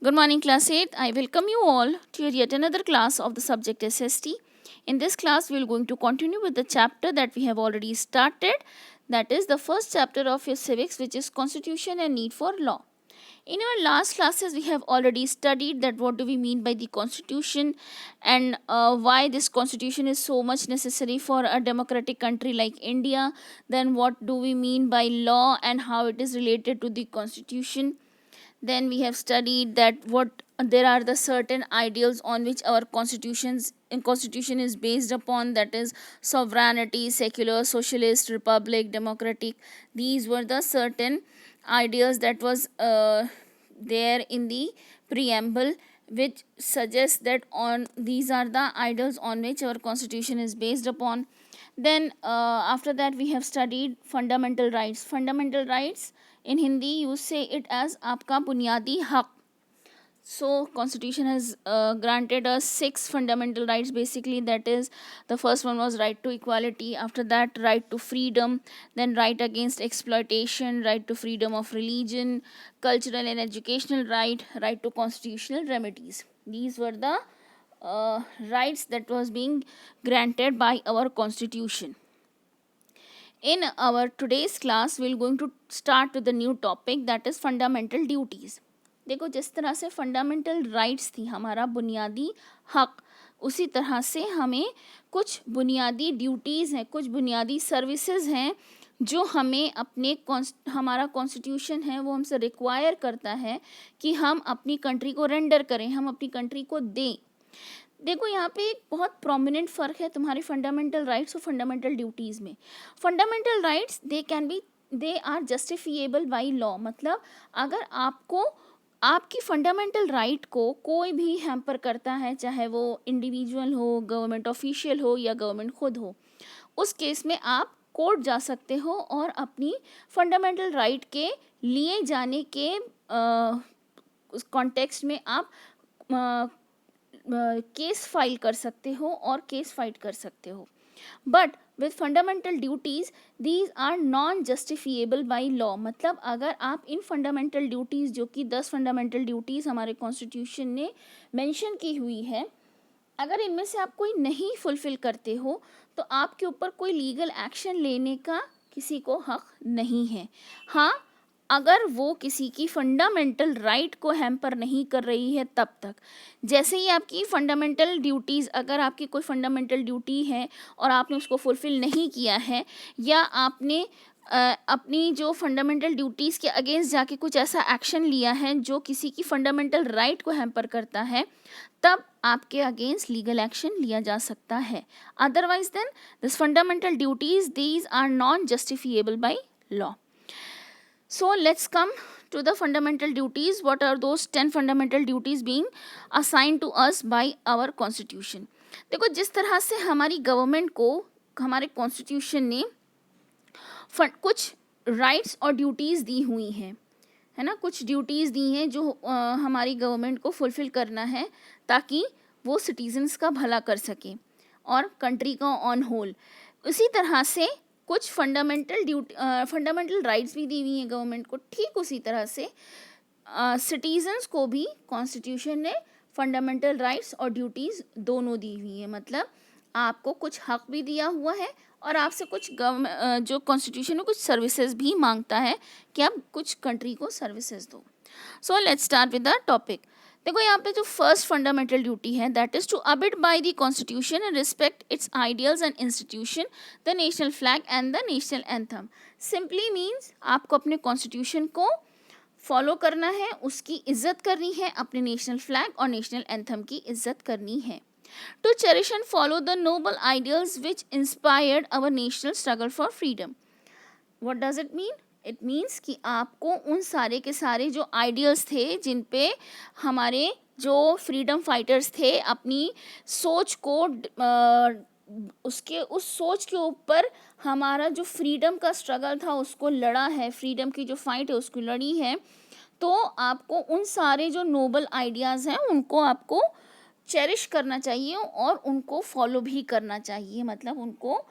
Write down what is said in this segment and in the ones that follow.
Good morning, class 8. I welcome you all to yet another class of the subject SST. In this class, we are going to continue with the chapter that we have already started. That is the first chapter of your civics, which is Constitution and Need for Law. In our last classes, we have already studied that what do we mean by the Constitution and why this Constitution is so much necessary for a democratic country like India. Then what do we mean by law and how it is related to the Constitution. Then we have studied that what there are the certain ideals on which our constitution is based upon, that is sovereignty, secular, socialist, republic, democratic. These were the certain ideas that was there in the preamble, which suggests that on these are the ideals on which our constitution is based upon. Then after that we have studied fundamental rights. Fundamental rights in Hindi you say it as आपका बुनियादी हक. So constitution has granted us 6 fundamental rights basically. That is, the first one was right to equality, after that right to freedom, then right against exploitation, right to freedom of religion, cultural and educational right to constitutional remedies. These were the rights that was being granted by our constitution. In our today's class we are going to start with the new topic, that is fundamental duties. देखो, जिस तरह से fundamental rights थी हमारा बुनियादी हक, उसी तरह से हमें कुछ बुनियादी ड्यूटीज़ हैं, कुछ बुनियादी सर्विसेज हैं जो हमें अपने हमारा कॉन्स्टिट्यूशन है वो हमसे रिक्वायर करता है कि हम अपनी कंट्री को रेंडर करें, हम अपनी कंट्री को दें. देखो, यहाँ पे एक बहुत प्रोमिनेंट फ़र्क है तुम्हारे फंडामेंटल राइट्स और फंडामेंटल ड्यूटीज़ में. Fundamental rights they are justifiable by law. मतलब अगर आपको आपकी फंडामेंटल राइट को कोई भी हैम्पर करता है, चाहे वो इंडिविजुअल हो, गवर्नमेंट ऑफिशियल हो या गवर्नमेंट खुद हो, उस केस में आप कोर्ट जा सकते हो और अपनी फंडामेंटल राइट के लिए जाने के उस कॉन्टेक्स्ट में आप केस फाइल कर सकते हो और केस फाइट कर सकते हो. But with fundamental duties these are non justifiable by law. मतलब अगर आप इन फंडामेंटल ड्यूटीज़, जो कि 10 फंडामेंटल ड्यूटीज़ हमारे कॉन्स्टिट्यूशन ने मेंशन की हुई है, अगर इनमें से आप कोई नहीं फुलफिल करते हो तो आपके ऊपर कोई लीगल एक्शन लेने का किसी को हक नहीं है. हाँ, अगर वो किसी की फंडामेंटल राइट को हैम्पर नहीं कर रही है तब तक. जैसे ही आपकी फंडामेंटल ड्यूटीज़, अगर आपकी कोई फंडामेंटल ड्यूटी है और आपने उसको फुलफ़िल नहीं किया है, या आपने अपनी जो फंडामेंटल ड्यूटीज़ के अगेंस्ट जाके कुछ ऐसा एक्शन लिया है जो किसी की फंडामेंटल राइट को हैम्पर करता है, तब आपके अगेंस्ट लीगल एक्शन लिया जा सकता है. Otherwise then this fundamental duties these are non justifiable by law. So let's come to the fundamental duties. What are those 10 fundamental duties being assigned to us by our constitution? देखो, जिस तरह से हमारी government को हमारे constitution ने कुछ rights और ड्यूटीज़ दी हुई हैं, है ना, कुछ ड्यूटीज़ दी हैं जो हमारी गवर्नमेंट को फुलफ़िल करना है ताकि वो सिटीजन्स का भला कर सके और कंट्री का ऑन होल. उसी तरह से कुछ फंडामेंटल राइट्स भी दी हुई हैं गवर्नमेंट को. ठीक उसी तरह से सिटीजन्स को भी कॉन्स्टिट्यूशन ने फंडामेंटल राइट्स और ड्यूटीज़ दोनों दी हुई हैं. मतलब आपको कुछ हक भी दिया हुआ है और आपसे कुछ जो कॉन्स्टिट्यूशन में कुछ सर्विसेज भी मांगता है कि आप कुछ कंट्री को सर्विसेज दो. So let's start with the topic. देखो, यहाँ पे जो फर्स्ट फंडामेंटल ड्यूटी है, that is to abide by the constitution and respect its ideals and institution, the national flag and the national anthem. Simply means आपको अपने constitution को follow करना है, उसकी इज्जत करनी है, अपने नेशनल फ्लैग और नेशनल एंथम की इज्जत करनी है. To cherish and follow the noble ideals which inspired our national struggle for freedom. What does it mean? It means कि आपको उन सारे के सारे जो आइडियल्स थे, जिन पे हमारे जो फ्रीडम फाइटर्स थे अपनी सोच को उस सोच के ऊपर हमारा जो फ्रीडम का स्ट्रगल था उसको लड़ा है, फ्रीडम की जो फाइट है उसको लड़ी है, तो आपको उन सारे जो नोबल आइडियाज़ हैं उनको आपको चेरिश करना चाहिए और उनको फॉलो भी करना चाहिए. मतलब उनको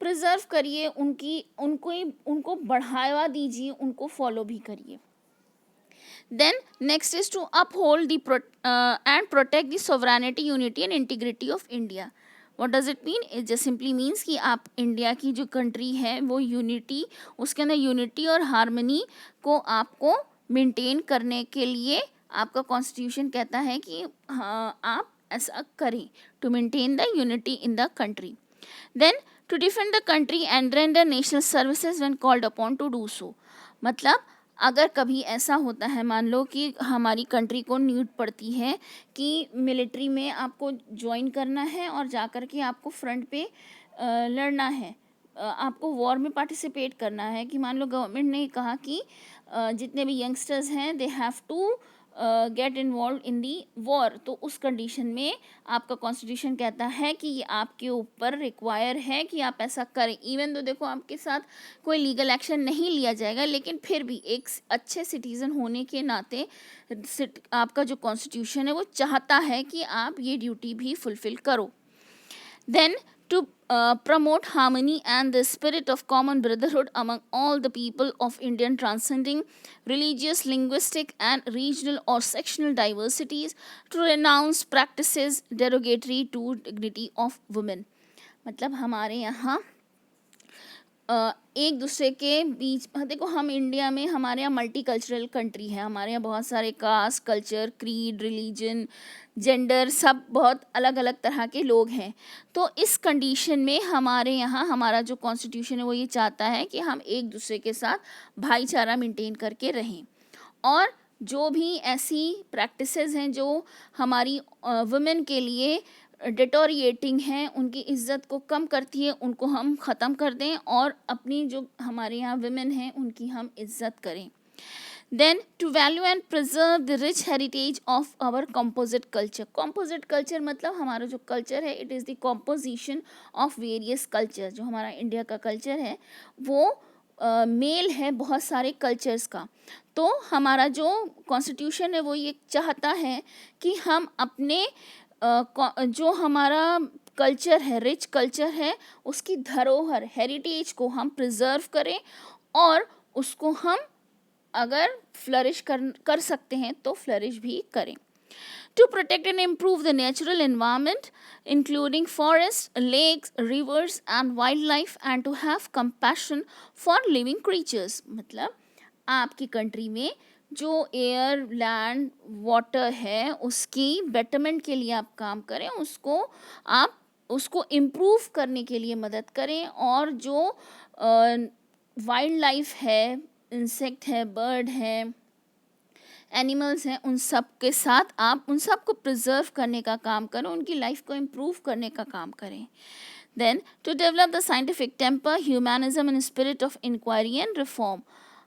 प्रिजर्व करिए, उनको बढ़ावा दीजिए, उनको फॉलो भी करिए. Then next is to uphold and protect the sovereignty, unity and integrity of India. What does it mean? It just simply means कि आप इंडिया की जो कंट्री है वो यूनिटी, उसके अंदर यूनिटी और हार्मनी को आपको मेंटेन करने के लिए आपका कॉन्स्टिट्यूशन कहता है कि हाँ आप ऐसा करें, to maintain the unity in the country. Then to defend the country and render national services when called upon to do so. मतलब अगर कभी ऐसा होता है, मान लो कि हमारी कंट्री को नीड पड़ती है कि मिलिट्री में आपको ज्वाइन करना है और जाकर के आपको फ्रंट पे लड़ना है, आपको वॉर में पार्टिसिपेट करना है, कि मान लो गवर्नमेंट ने कहा कि जितने भी यंगस्टर्स हैं they have to get involve in the war, तो उस कंडीशन में आपका कॉन्स्टिट्यूशन कहता है कि ये आपके ऊपर रिक्वायर है कि आप ऐसा करें. इवन तो देखो आपके साथ कोई लीगल एक्शन नहीं लिया जाएगा, लेकिन फिर भी एक अच्छे सिटीज़न होने के नाते आपका जो कॉन्स्टिट्यूशन है वो चाहता है कि आप ये ड्यूटी भी फुलफिल करो. Then to promote harmony and the spirit of common brotherhood among all the people of Indian, transcending religious, linguistic and regional or sectional diversities, to renounce practices derogatory to dignity of women. मतलब हमारे यहाँ एक दूसरे के बीच, देखो हम India में, हमारे यहाँ मल्टी कल्चरल कंट्री है, हमारे यहाँ बहुत सारे caste, culture, creed, religion, gender, सब बहुत अलग अलग तरह के लोग हैं. तो इस कंडीशन में हमारे यहाँ हमारा जो कॉन्स्टिट्यूशन है वो ये चाहता है कि हम एक दूसरे के साथ भाईचारा मेंटेन करके रहें, और जो भी ऐसी प्रैक्टिसेस हैं जो हमारी वुमेन के लिए डिटोरिएटिंग हैं, उनकी इज़्ज़त को कम करती है, उनको हम ख़त्म कर दें और अपनी जो हमारे यहाँ वुमेन हैं उनकी हम इज़्ज़त करें. Then to value and preserve the rich heritage of our composite culture. Composite culture मतलब हमारा जो कल्चर है, it is the composition of various culture. जो हमारा इंडिया का कल्चर है वो मेल है बहुत सारे कल्चर्स का. तो हमारा जो कॉन्स्टिट्यूशन है वो ये चाहता है कि हम अपने जो हमारा कल्चर है, रिच कल्चर है, उसकी धरोहर, हेरिटेज को हम प्रिजर्व करें और उसको हम अगर फ्लरिश कर सकते हैं तो फ्लरिश भी करें. To protect and improve the natural environment, including forests, lakes, rivers and wildlife, and to have compassion for living creatures. मतलब आपकी कंट्री में जो एयर, लैंड, वाटर है उसकी बेटरमेंट के लिए आप काम करें, उसको इम्प्रूव करने के लिए मदद करें, और जो वाइल्ड लाइफ है, इंसेक्ट है, बर्ड है, एनिमल्स हैं, उन सब के साथ आप उन सब को प्रिजर्व करने का काम करें, उनकी लाइफ को इम्प्रूव करने का काम करें. Then to develop the scientific temper, humanism and spirit of inquiry and reform.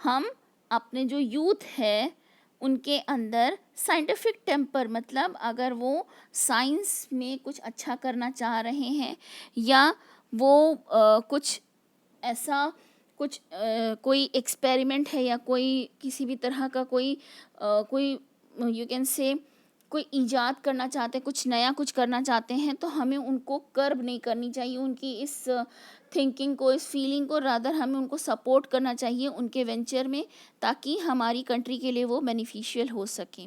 हम अपने जो यूथ है उनके अंदर साइंटिफिक टेम्पर, मतलब अगर वो साइंस में कुछ अच्छा करना चाह रहे हैं या वो कुछ ऐसा कोई एक्सपेरिमेंट है या कोई किसी भी तरह का कोई यू कैन से कोई ईजाद करना चाहते हैं, कुछ नया कुछ करना चाहते हैं, तो हमें उनको कर्ब नहीं करनी चाहिए, उनकी इस थिंकिंग को, इस फीलिंग को, रादर हमें उनको सपोर्ट करना चाहिए उनके वेंचर में, ताकि हमारी कंट्री के लिए वो बेनिफिशियल हो सके.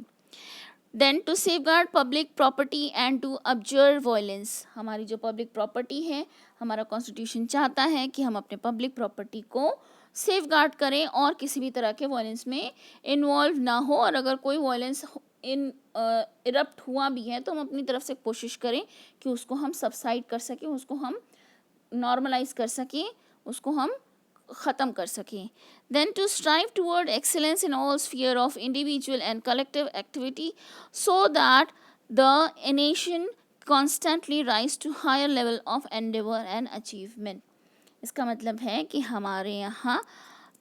Then to safeguard public property and to observe violence. हमारी जो पब्लिक प्रॉपर्टी है, हमारा कॉन्स्टिट्यूशन चाहता है कि हम अपने पब्लिक प्रॉपर्टी को सेफगार्ड करें और किसी भी तरह के वायलेंस में इन्वॉल्व ना हो, और अगर कोई वायलेंस इरप्ट हुआ भी है तो हम अपनी तरफ से कोशिश करें कि उसको हम सबसाइड कर सकें, उसको हम नॉर्मलाइज कर सकें, उसको हम ख़त्म कर सकें. Then to strive toward excellence in all sphere of individual and collective activity so that the nation constantly rise to higher level of endeavour and achievement. इसका मतलब है कि हमारे यहाँ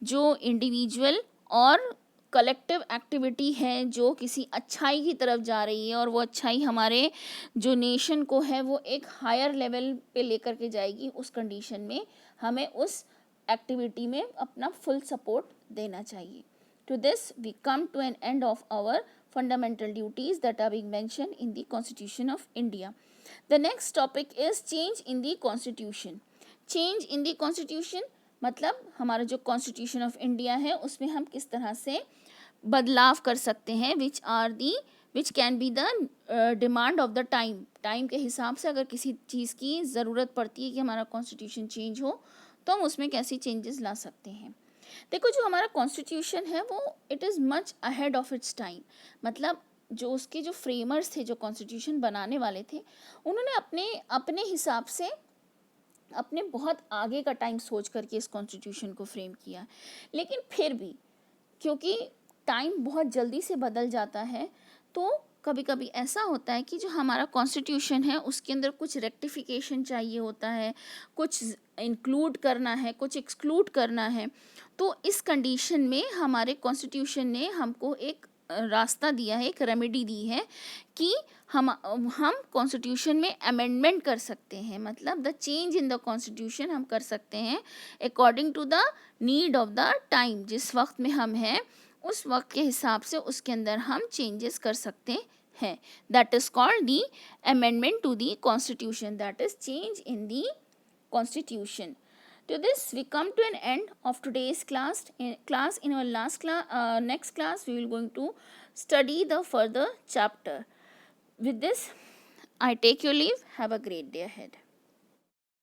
जो इंडिविजुअल और कलेक्टिव एक्टिविटी है जो किसी अच्छाई की तरफ जा रही है, और वो अच्छाई हमारे जो नेशन को है वो एक हायर लेवल पे लेकर के जाएगी, उस कंडीशन में हमें उस एक्टिविटी में अपना फुल सपोर्ट देना चाहिए. To this we come to an end of our fundamental duties that are being mentioned in the Constitution of India. The next topic is change in the Constitution. Change in the Constitution मतलब हमारा जो Constitution of India है उसमें हम किस तरह से बदलाव कर सकते हैं, which can be the demand of the time के हिसाब से अगर किसी चीज़ की ज़रूरत पड़ती है कि हमारा कॉन्स्टिट्यूशन चेंज हो, तो हम उसमें कैसे चेंजेस ला सकते हैं। देखो, जो हमारा कॉन्स्टिट्यूशन है वो it is much ahead of its time. मतलब जो उसके जो फ्रेमर्स थे, जो कॉन्स्टिट्यूशन बनाने वाले थे, उन्होंने अपने अपने हिसाब से अपने बहुत आगे का टाइम सोच करके इस कॉन्स्टिट्यूशन को फ्रेम किया। लेकिन फिर भी क्योंकि टाइम बहुत जल्दी से बदल जाता है, तो कभी कभी ऐसा होता है कि जो हमारा कॉन्स्टिट्यूशन है उसके अंदर कुछ रेक्टिफिकेशन चाहिए होता है, कुछ इंक्लूड करना है, कुछ एक्सक्लूड करना है। तो इस कंडीशन में हमारे कॉन्स्टिट्यूशन ने हमको एक रास्ता दिया है, एक रेमेडी दी है कि हम कॉन्स्टिट्यूशन में अमेंडमेंट कर सकते हैं। मतलब the change in the constitution हम कर सकते हैं according to the need of the time. जिस वक्त में हम हैं उस वक्त के हिसाब से उसके अंदर हम चेंजेस कर सकते हैं। That is called the amendment to the constitution, that is change in the constitution. To this, we come to an end of today's class. In our next class, we will going to study the further chapter. With this, I take your leave. Have a great day ahead.